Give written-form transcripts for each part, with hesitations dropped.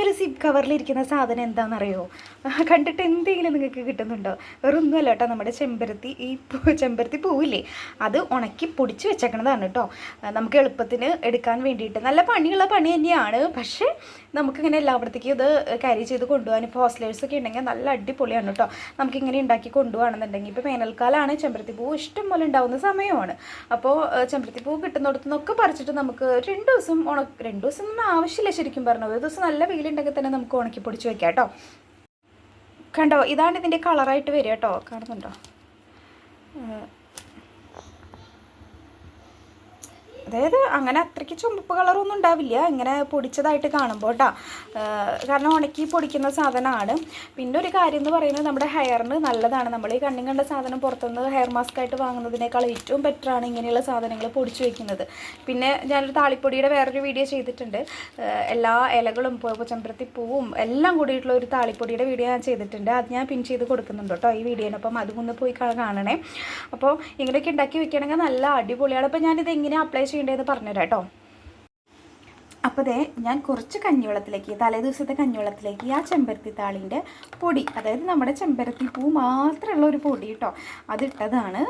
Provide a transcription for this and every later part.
ഒരു സിപ്പ് കവറിലിരിക്കുന്ന സാധനം എന്താണെന്നറിയോ? കണ്ടിട്ട് എന്തെങ്കിലും നിങ്ങൾക്ക് കിട്ടുന്നുണ്ടോ? വേറൊന്നുമല്ല കേട്ടോ, നമ്മുടെ ചെമ്പരത്തി, ഈ ചെമ്പരത്തി പൂവില്ലേ, അത് ഉണക്കി പൊടിച്ച് വെച്ചേക്കണതാണ് കേട്ടോ. നമുക്ക് എളുപ്പത്തിന് എടുക്കാൻ വേണ്ടിയിട്ട് നല്ല പണിയുള്ള പണി തന്നെയാണ്. പക്ഷേ നമുക്കിങ്ങനെ എല്ലായിടത്തേക്കും ഇത് ക്യാരി ചെയ്ത് കൊണ്ടുപോകാൻ, ഇപ്പോൾ ഹോസ്റ്റലേഴ്സൊക്കെ ഉണ്ടെങ്കിൽ നല്ല അടിപൊളിയാണ് കേട്ടോ. നമുക്കിങ്ങനെ ഉണ്ടാക്കി കൊണ്ടുപോകണമെന്നുണ്ടെങ്കിൽ, ഇപ്പോൾ വേനൽക്കാലമാണ്, ചെമ്പരത്തി പൂ ഇഷ്ടം പോലെ ഉണ്ടാകുന്ന സമയമാണ്. അപ്പോൾ ചെമ്പരത്തി പൂ കിട്ടുന്നിടത്തു നിന്നൊക്കെ പറിച്ചിട്ട് നമുക്ക് 2 ദിവസം 2 ദിവസം ഒന്നും ആവശ്യമില്ല ശരിക്കും പറഞ്ഞത്. ഒരു ദിവസം നല്ല വെയിലുണ്ടെങ്കിൽ തന്നെ നമുക്ക് ഉണക്കി പൊടിച്ച് വെക്കാം കേട്ടോ. കണ്ടോ, ഇതാണ് ഇതിൻ്റെ കളറായിട്ട് വരിക കേട്ടോ. കാണുന്നുണ്ടോ? അതായത് അങ്ങനെ അത്രയ്ക്ക് ചുമപ്പ് കളറൊന്നും ഉണ്ടാവില്ല ഇങ്ങനെ പൊടിച്ചതായിട്ട് കാണുമ്പോൾ കേട്ടോ. കാരണം ഉണക്കി പൊടിക്കുന്ന സാധനമാണ്. പിന്നെ ഒരു കാര്യം എന്ന് പറയുന്നത്, നമ്മുടെ ഹെയറിന് നല്ലതാണ്. നമ്മൾ ഈ കണ്ണും കണ്ട സാധനം പുറത്തുനിന്ന് ഹെയർ മാസ്ക് ആയിട്ട് വാങ്ങുന്നതിനേക്കാൾ ഏറ്റവും ബെറ്ററാണ് ഇങ്ങനെയുള്ള സാധനങ്ങൾ പൊടിച്ച് വയ്ക്കുന്നത്. പിന്നെ ഞാനൊരു താളിപ്പൊടിയുടെ വേറൊരു വീഡിയോ ചെയ്തിട്ടുണ്ട്. എല്ലാ ഇലകളും ചെമ്പരത്തി പൂവും എല്ലാം കൂടിയിട്ടുള്ള ഒരു താളിപ്പൊടിയുടെ വീഡിയോ ഞാൻ ചെയ്തിട്ടുണ്ട്. അത് ഞാൻ പിൻ ചെയ്ത് കൊടുക്കുന്നുണ്ട് കേട്ടോ ഈ വീഡിയോനൊപ്പം. അതും പോയി കാണണേ. അപ്പോൾ ഇങ്ങനെയൊക്കെ ഉണ്ടാക്കി വെക്കുകയാണെങ്കിൽ നല്ല അടിപൊളിയാണ്. അപ്പോൾ ഞാനിത് എങ്ങനെ അപ്ലൈ ചെയ്യേണ്ടതെന്ന് പറഞ്ഞുതരാം കേട്ടോ. അപ്പോൾ ഞാൻ കുറച്ച് കഞ്ഞിവെള്ളത്തിലേക്ക്, തലേ ദിവസത്തെ കഞ്ഞിവെള്ളത്തിലേക്ക് ആ ചെമ്പരത്തി താളിൻ്റെ പൊടി, അതായത് നമ്മുടെ ചെമ്പരത്തി പൂ മാത്രമുള്ള ഒരു പൊടി കേട്ടോ, അതിട്ടതാണ്.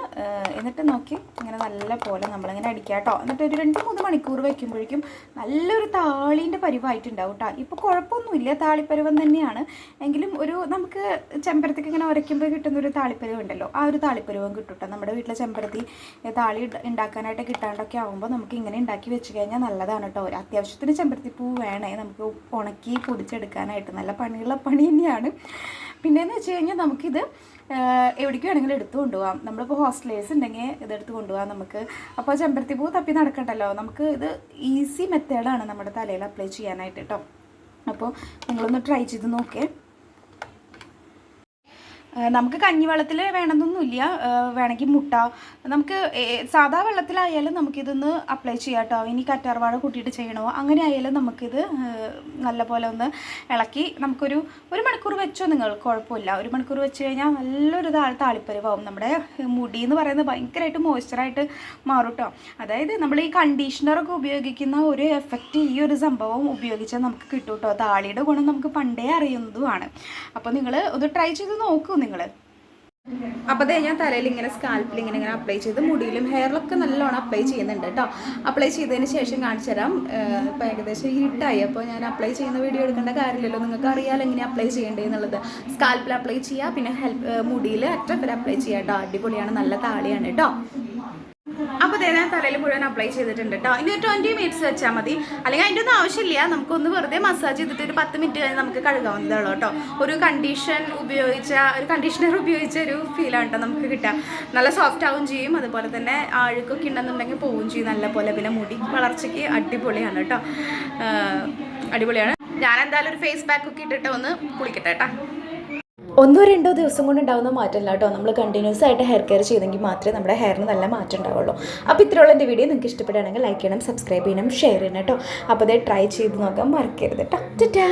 എന്നിട്ട് നോക്കി ഇങ്ങനെ നല്ല പോലെ നമ്മളിങ്ങനെ അടിക്കുക കേട്ടോ. എന്നിട്ട് ഒരു 2-3 മണിക്കൂർ വയ്ക്കുമ്പോഴേക്കും നല്ലൊരു താളീൻ്റെ പരിവായിട്ടുണ്ടാവും കേട്ടോ. ഇപ്പോൾ കുഴപ്പമൊന്നുമില്ല, താളിപ്പരുവം തന്നെയാണ്. എങ്കിലും ഒരു നമുക്ക് ചെമ്പരത്തിക്ക് ഇങ്ങനെ ഉരയ്ക്കുമ്പോൾ കിട്ടുന്നൊരു താളിപ്പരുവം ഉണ്ടല്ലോ, ആ ഒരു താളിപ്പരുവം കിട്ടും കേട്ടോ. നമ്മുടെ വീട്ടിലെ ചെമ്പരത്തി താളി ഉണ്ടാക്കാനായിട്ട് കിട്ടാണ്ടൊക്കെ ആകുമ്പോൾ നമുക്ക് ഇങ്ങനെ ഉണ്ടാക്കി വെച്ച് കഴിഞ്ഞാൽ നല്ലതാണ് കേട്ടോ. അത്യാവശ്യം ചെമ്പരത്തിപ്പൂ വേണേ നമുക്ക് ഉണക്കി പൊടിച്ചെടുക്കാനായിട്ട്. നല്ല പണിയുള്ള പണി തന്നെയാണ്. പിന്നെയെന്ന് വെച്ച് കഴിഞ്ഞാൽ നമുക്കിത് എവിടേക്ക് വേണമെങ്കിലും എടുത്തു കൊണ്ടുപോകാം. നമ്മളിപ്പോൾ ഹോസ്റ്റലേഴ്സ് ഉണ്ടെങ്കിൽ ഇതെടുത്ത് കൊണ്ടുപോകാം നമുക്ക്. അപ്പോൾ ചെമ്പരത്തിപ്പൂ തപ്പി നടക്കണ്ടല്ലോ, നമുക്ക് ഇത് ഈസി മെത്തേഡാണ് നമ്മുടെ തലയിൽ അപ്ലൈ ചെയ്യാനായിട്ട് കേട്ടോ. അപ്പോൾ നിങ്ങളൊന്ന് ട്രൈ ചെയ്ത് നോക്കേ. നമുക്ക് കഞ്ഞിവെള്ളത്തിൽ വേണമെന്നൊന്നുമില്ല, വേണമെങ്കിൽ മുട്ട, നമുക്ക് സാധാ വെള്ളത്തിലായാലും നമുക്കിതൊന്ന് അപ്ലൈ ചെയ്യാം കേട്ടോ. ഇനി കറ്റാർവാഴ കൂട്ടിയിട്ട് ചെയ്യണോ അങ്ങനെ ആയാലും നമുക്കിത് നല്ലപോലെ ഒന്ന് ഇളക്കി നമുക്കൊരു 1 മണിക്കൂർ വെച്ചോ നിങ്ങൾ, കുഴപ്പമില്ല. 1 മണിക്കൂർ വെച്ച് കഴിഞ്ഞാൽ നല്ലൊരു താളിപ്പരുവാകും. നമ്മുടെ മുടി എന്ന് പറയുന്നത് ഭയങ്കരമായിട്ട് മോയ്സ്ചറായിട്ട് മാറും കേട്ടോ. അതായത് നമ്മൾ ഈ കണ്ടീഷണറൊക്കെ ഉപയോഗിക്കുന്ന ഒരു എഫക്റ്റ് ഈ ഒരു സംഭവം ഉപയോഗിച്ചാൽ നമുക്ക് കിട്ടും കേട്ടോ. താളിയുടെ ഗുണം നമുക്ക് പണ്ടേ അറിയുന്നതുമാണ്. അപ്പോൾ നിങ്ങൾ ഒന്ന് ട്രൈ ചെയ്ത് നോക്കൂ നിങ്ങൾ. അപ്പോൾ ഞാൻ തലയിൽ ഇങ്ങനെ സ്കാൽപ്പിൽ ഇങ്ങനെ അപ്ലൈ ചെയ്ത് മുടിയിലും ഹെയറിലൊക്കെ നല്ലോണം അപ്ലൈ ചെയ്യുന്നുണ്ട് കേട്ടോ. അപ്ലൈ ചെയ്തതിന് ശേഷം കാണിച്ചു തരാം. ഇപ്പോൾ ഏകദേശം ഇരുട്ടായി, അപ്പോൾ ഞാൻ അപ്ലൈ ചെയ്യുന്ന വീഡിയോ എടുക്കേണ്ട കാര്യമില്ലല്ലോ, നിങ്ങൾക്ക് അറിയാമല്ലോ എങ്ങനെ അപ്ലൈ ചെയ്യേണ്ടത് എന്നുള്ളത്. സ്കാൽപ്പിൽ അപ്ലൈ ചെയ്യുക, പിന്നെ മുടിയിൽ അറ്റപ്പുറം അപ്ലൈ ചെയ്യുക കേട്ടോ. അടിപൊളിയാണ്, നല്ല താളിയാണ് കേട്ടോ. അപ്പോൾ ഞാൻ തലയിൽ മുഴുവൻ അപ്ലൈ ചെയ്തിട്ടുണ്ട് കേട്ടോ. ഇനി ഒരു 20 മിനിറ്റ്സ് വെച്ചാൽ മതി, അല്ലെങ്കിൽ അതിൻ്റെ ഒന്നും ആവശ്യമില്ല. നമുക്കൊന്ന് വെറുതെ മസാജ് ചെയ്തിട്ട് ഒരു 10 മിനിറ്റ് കഴിഞ്ഞ് നമുക്ക് കഴുകാവുന്നതുള്ളൂ കേട്ടോ. ഒരു കണ്ടീഷണർ ഉപയോഗിച്ച ഒരു ഫീലാണ് കേട്ടോ നമുക്ക് കിട്ടുക. നല്ല സോഫ്റ്റ് ആവും ചെയ്യും, അതുപോലെ തന്നെ അഴുക്കൊക്കെ ഉണ്ടെന്നുണ്ടെങ്കിൽ പോവുകയും ചെയ്യും നല്ല പോലെ. പിന്നെ മുടി വളർച്ചയ്ക്ക് അടിപൊളിയാണ് കേട്ടോ, അടിപൊളിയാണ്. ഞാൻ എന്തായാലും ഒരു ഫേസ് പാക്ക് ഒക്കെ ഇട്ടിട്ട് ഒന്ന് കുളിക്കട്ടെ കേട്ടോ. 1-2 ദിവസം കൊണ്ട് ഉണ്ടാകുന്ന മാറ്റമല്ല കേട്ടോ. നമ്മൾ കണ്ടിന്യൂസ് ആയിട്ട് ഹെയർ കെയർ ചെയ്തെങ്കിൽ മാത്രമേ നമ്മുടെ ഹെയറിന് നല്ല മാറ്റം ഉണ്ടാവുള്ളൂ. അപ്പോൾ ഇത്രയുള്ള എൻ്റെ വീഡിയോ നിങ്ങൾക്ക് ഇഷ്ടപ്പെടുകയാണെങ്കിൽ ലൈക്ക് ചെയ്യണം, സബ്സ്ക്രൈബ് ചെയ്യണം, ഷെയർ ചെയ്യണം കേട്ടോ. അപ്പോൾ ട്രൈ ചെയ്ത് നോക്കാൻ മറക്കരുത് കേട്ടോ. ടാറ്റാ.